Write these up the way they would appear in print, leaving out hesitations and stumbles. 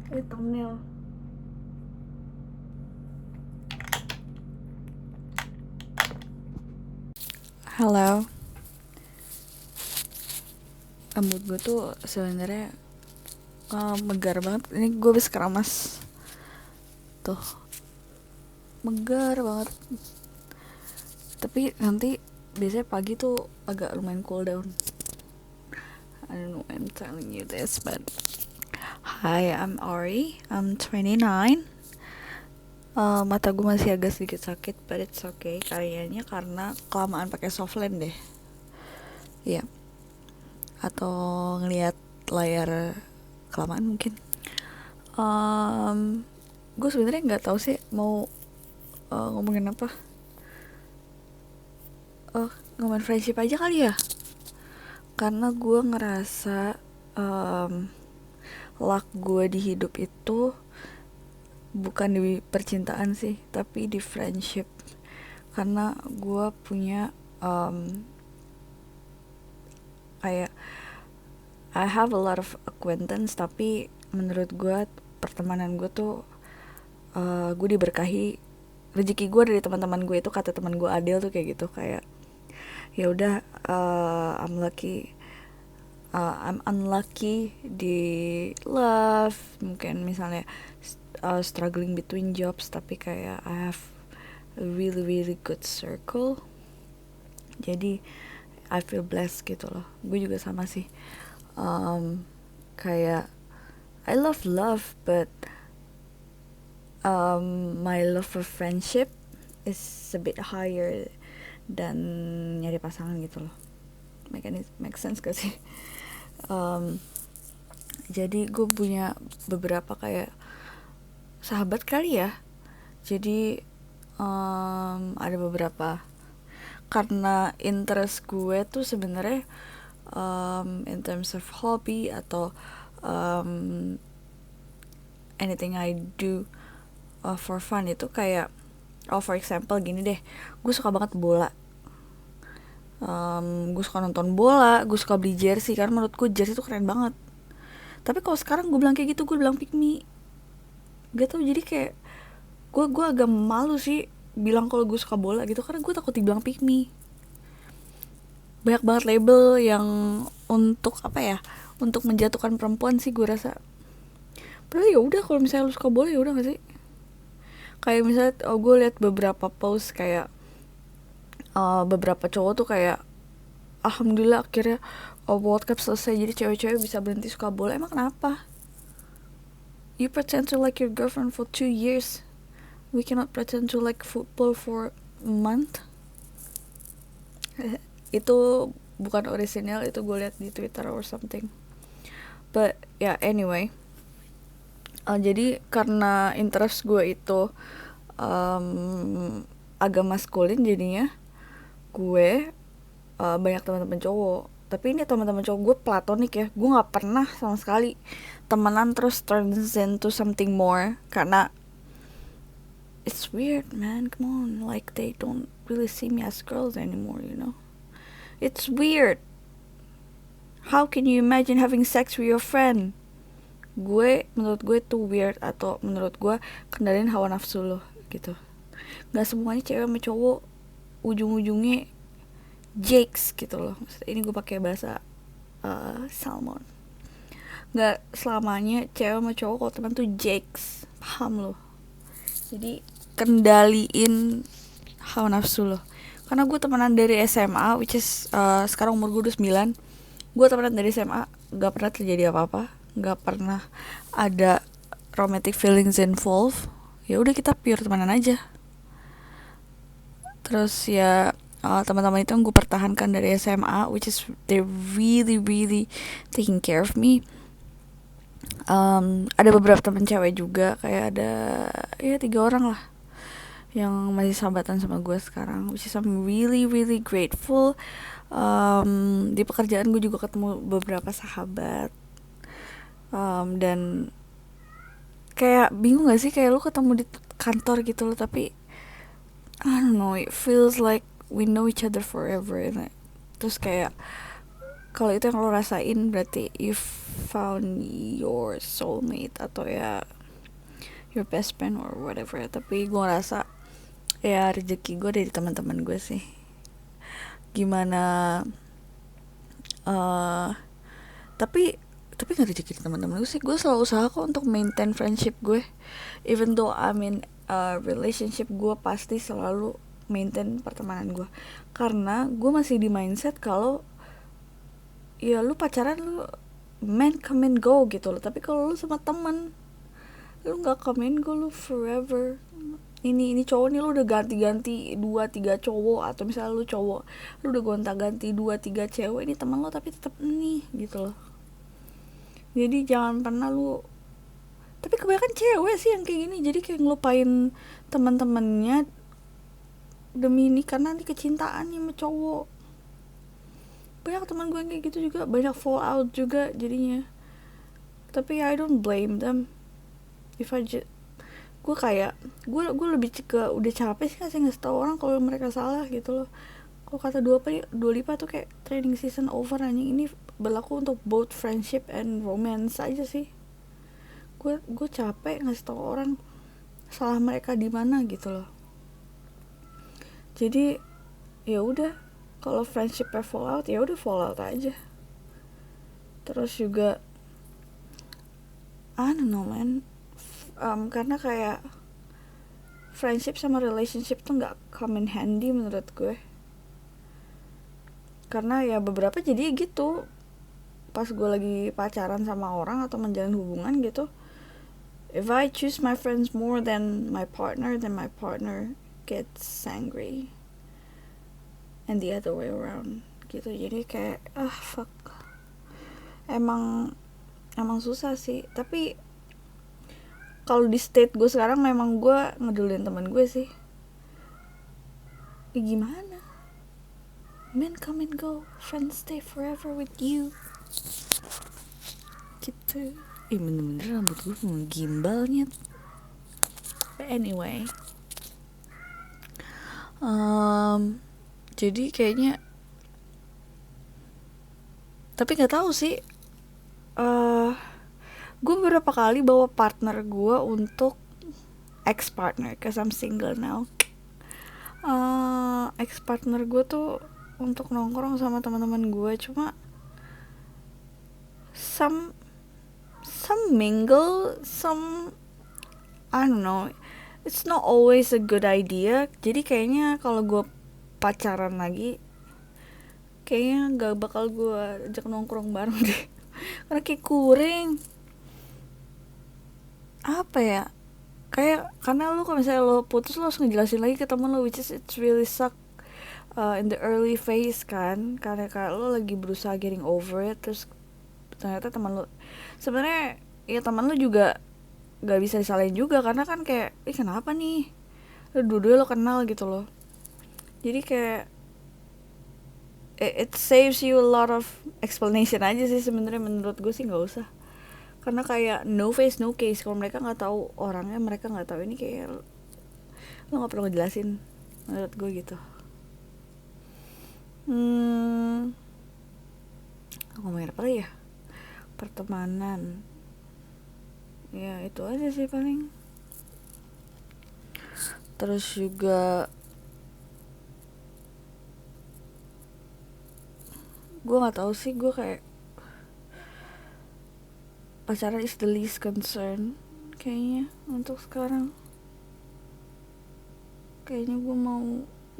thumbnail. Halo. Mood gue tuh sebenarnya megar banget. Ini gue habis keramas. Tuh, megar banget. Tapi nanti biasanya pagi tuh agak lumayan cool down. I don't know why I'm telling you this, but hi, I'm Ari. I'm 29. Mata gue masih agak sedikit sakit, but it's okay. Kayaknya karena kelamaan pakai softland deh. Iya. Atau ngelihat layar kelamaan mungkin. Gue sebenarnya nggak tahu sih mau ngomongin apa. Ngomongin friendship aja kali ya. Karena gue ngerasa luck gue di hidup itu bukan di percintaan sih, tapi di friendship. Karena gue punya kayak I have a lot of acquaintance, tapi menurut gue pertemanan gue tuh gue diberkahi. Rezeki gue dari teman-teman gue itu, kata teman gue Adel tuh kayak gitu, kayak ya udah, I'm unlucky di love, mungkin misalnya struggling between jobs, tapi kayak I have a really really good circle. Jadi I feel blessed gitu loh. Gue juga sama sih. Kayak I love love, but my love for friendship is a bit higher dan nyari pasangan gitu loh. Make sense gak sih? Jadi gue punya beberapa kayak sahabat kali ya. Jadi ada beberapa, karena interest gue tuh sebenarnya in terms of hobby atau anything I do for fun itu kayak, for example gini deh, gue suka banget bola. Gue suka nonton bola, gue suka beli jersey karena menurut gue jersey tuh keren banget. Tapi kalau sekarang gue bilang kayak gitu, gue bilang pick me. Gak tau, jadi kayak gue agak malu sih bilang kalau gue suka bola gitu, karena gue takut dibilang pick me. Banyak banget label yang untuk apa ya, untuk menjatuhkan perempuan sih gue rasa. Padahal ya udah, kalau misalnya lu suka bola ya udah gak sih? Kayak misalnya gue liat beberapa post kayak beberapa cowok tuh kayak alhamdulillah akhirnya World Cup selesai, jadi cewek-cewek bisa berhenti suka bola. Emang kenapa? You pretend to like your girlfriend for 2 years, we cannot pretend to like football for a month. Itu bukan original, itu gue liat di Twitter or something. But yeah, anyway, jadi karena interest gue itu agak maskulin, jadinya gue banyak teman-teman cowok. Tapi ini teman-teman cowok gue platonik ya, gue nggak pernah sama sekali temenan terus turns into something more, karena it's weird man, come on, like they don't really see me as girls anymore, you know. It's weird. How can you imagine having sex with your friend? Menurut gue itu weird, atau menurut gue kendalin hawa nafsu lo gitu. Gak semuanya cewek sama cowok ujung-ujungnya jakes gitu loh. Maksudnya ini gue pakai bahasa salmon. Gak selamanya cewek sama cowok kalau teman tuh jakes, paham lo? Jadi kendaliin hawa nafsu lo. Karena gue temenan dari SMA, which is sekarang umur gue 29. Gue temenan dari SMA, gak pernah terjadi apa-apa, gak pernah ada romantic feelings involved. Ya udah, kita pure temenan aja. Terus ya teman-teman itu yang gue pertahankan dari SMA, which is they really really taking care of me. Ada beberapa teman cewek juga, kayak ada ya 3 orang lah yang masih sahabatan sama gue sekarang, which is I'm really really grateful. Di pekerjaan gue juga ketemu beberapa sahabat, dan kayak bingung gak sih, kayak lu ketemu di kantor gitu loh, tapi I don't know, it feels like we know each other forever. Terus kayak kalau itu yang lo rasain, berarti you found your soulmate atau ya your best friend or whatever, tapi gue ngerasa ya rezeki gue dari teman-teman gue sih. Gimana uh, tapi nggak rezeki teman-teman gue sih. Gue selalu usaha kok untuk maintain friendship gue, even though I'm in a relationship. Gue pasti selalu maintain pertemanan gue, karena gue masih di mindset kalau ya lu pacaran lu man come and go gitu loh, tapi kalau lu sama teman lu nggak come and go, lu forever. Ini cowok nih lu udah ganti-ganti 2-3 cowok, atau misalnya lu cowok lu udah gonta-ganti 2-3 cewek, ini teman lo tapi tetap nih gitu loh. Jadi jangan pernah lu, tapi kebanyakan cewek sih yang kayak gini, jadi kayak ngelupain teman-temannya demi ini karena nanti kecintaan sama cowok. Banyak teman gue yang kayak gitu juga, banyak fall out juga jadinya. Tapi I don't blame them. If I just, gue kayak gue lebih ke udah capek sih ngasih tahu orang kalau mereka salah gitu loh. Kalau kata Dua Lipa tuh kayak training season over anjing. Ini berlaku untuk both friendship and romance aja sih. Gue capek ngasih tahu orang salah mereka di mana gitu loh. Jadi ya udah, kalau friendship fall out ya udah fall out aja. Terus juga I don't know man, karena kayak friendship sama relationship tuh nggak come in handy menurut gue. Karena ya beberapa jadi gitu, pas gue lagi pacaran sama orang atau menjalin hubungan gitu, if I choose my friends more than my partner, then my partner gets angry, and the other way around gitu. Jadi kayak fuck, emang susah sih. Tapi kalau di state gue sekarang memang gue ngedulin teman gue sih. Gimana? Men come and go, friends stay forever with you. Gitu. Bener-bener rambut gue gimbalnya. But anyway, jadi kayaknya, tapi nggak tahu sih. Gue beberapa kali bawa partner gue untuk ex partner, cause I'm single now. Ex partner gue tuh untuk nongkrong sama teman-teman gue, cuma some mingle, some I don't know, it's not always a good idea. Jadi kayaknya kalau gue pacaran lagi, kayaknya gak bakal gue ajak nongkrong bareng deh. Karena kayak kuring, apa ya, kayak karena lu kalau misalnya lo putus lo harus ngejelasin lagi ke temen lo, which is it's really suck in the early phase kan, karena kayak lo lagi berusaha getting over it, terus ternyata teman lo sebenarnya ya teman lo juga gak bisa disalahin juga, karena kan kayak kenapa nih lo dua-dua lo kenal gitu loh. Jadi kayak it saves you a lot of explanation aja sih sebenarnya. Menurut gue sih nggak usah, karena kayak no face no case. Kalau mereka nggak tahu orangnya, mereka nggak tahu ini, kayak lo nggak perlu ngejelasin menurut gue gitu. Ngomongin apa ya, pertemanan ya itu aja sih paling. Terus juga gue nggak tahu sih, gue kayak pacaran is the least concern kayaknya untuk sekarang. Kayaknya gue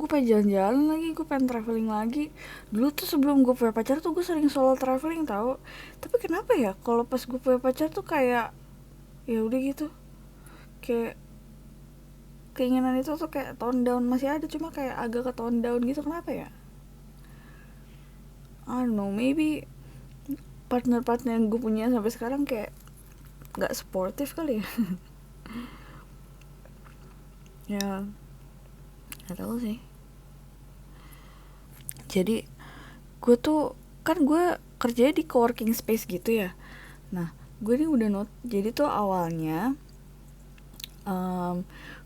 pengen jalan-jalan lagi, gue pengen traveling lagi. Dulu tuh sebelum gue punya pacar tuh gue sering solo traveling tau. Tapi kenapa ya kalau pas gue punya pacar tuh kayak ya udah gitu, kayak keinginan itu tuh kayak tone down. Masih ada cuma kayak agak ke tone down gitu. Kenapa ya? I don't know, maybe partner-partner yang gue punya sampai sekarang kayak gak supportive kali ya. Ya gak tahu sih. Jadi gue tuh kan gue kerja di coworking space gitu ya. Nah gue ini udah jadi tuh awalnya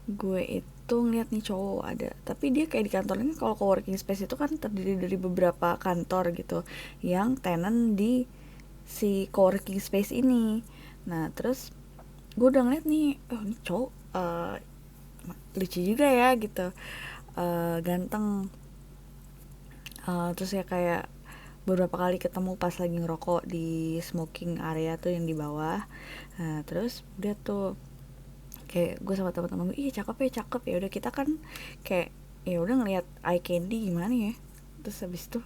gue itu ngeliat nih cowok ada, tapi dia kayak di kantor ini, kalau coworking space itu kan terdiri dari beberapa kantor gitu yang tenant di si coworking space ini. Nah terus gue udah ngeliat nih, oh ini cowok lucu juga ya gitu, ganteng. Terus ya kayak beberapa kali ketemu pas lagi ngerokok di smoking area tuh yang di bawah. Nah terus udah tuh kayak gue sama teman-teman gue, ih cakep ya udah kita kan kayak ya udah ngeliat eye candy gimana ya. Terus habis itu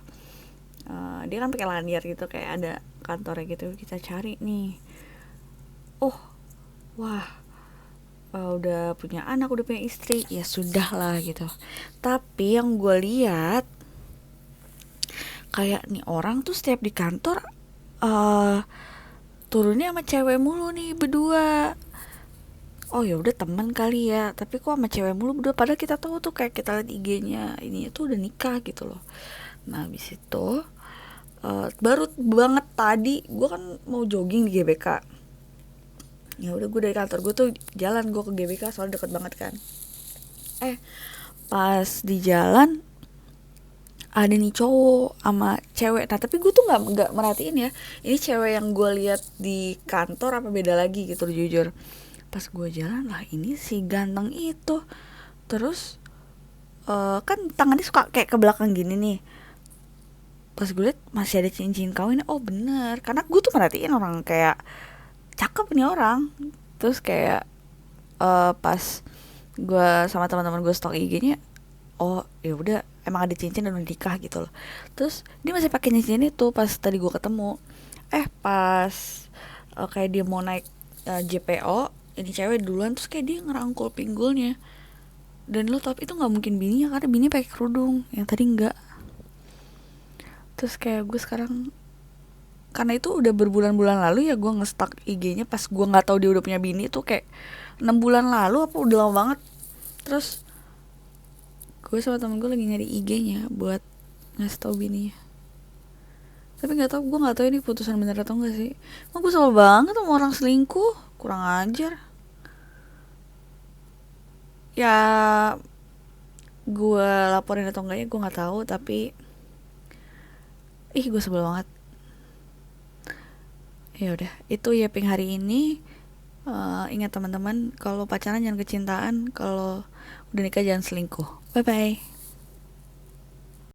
dia kan pakai lanyard gitu, kayak ada kantornya gitu, kita cari nih. Oh wah, udah punya anak, udah punya istri, ya sudah lah gitu. Tapi yang gue lihat kayak nih orang tuh setiap di kantor uh, turunnya sama cewek mulu nih berdua. Oh ya udah teman kali ya, tapi kok sama cewek mulu berdua, padahal kita tahu tuh kayak kita liat IG-nya ini tuh udah nikah gitu loh. Nah habis itu baru banget tadi gue kan mau jogging di GBK. Ya udah gue dari kantor gue tuh jalan gue ke GBK soalnya deket banget kan. Pas di jalan ada nih cowok sama cewek. Nah tapi gue tuh nggak merhatiin ya, ini cewek yang gue lihat di kantor apa beda lagi gitu jujur. Pas gue jalan lah ini si ganteng itu. Terus kan tangannya suka kayak ke belakang gini nih. Pas gue liat masih ada cincin kawin. Oh bener, karena gue tuh merhatiin orang kayak cakep nih orang. Terus kayak pas gue sama teman-teman gue stok IG-nya, oh ya udah emang ada cincin dan udah nikah gitu loh. Terus dia masih pakai cincin itu pas tadi gue ketemu. Pas kayak dia mau naik JPO, ini cewek duluan, terus kayak dia ngerangkul pinggulnya. Dan lo tau itu nggak mungkin bininya karena bini pakai kerudung, yang tadi nggak. Terus kayak gue sekarang, karena itu udah berbulan-bulan lalu ya gue nge-stalk IG-nya pas gue nggak tahu dia udah punya bini tuh kayak 6 bulan lalu apa udah lama banget. Terus gue sama temen gue lagi nyari IG-nya buat ngasih tau bininya. Tapi gue nggak tahu ini putusan bener atau enggak sih. Emang gue kesel banget sama orang selingkuh, kurang ajar. Ya gue laporin atau enggaknya gue nggak tahu, tapi gue sebel banget. Ya udah, itu ya ping hari ini. Ingat teman-teman, kalau pacaran jangan kecintaan, kalau udah nikah jangan selingkuh. Bye bye.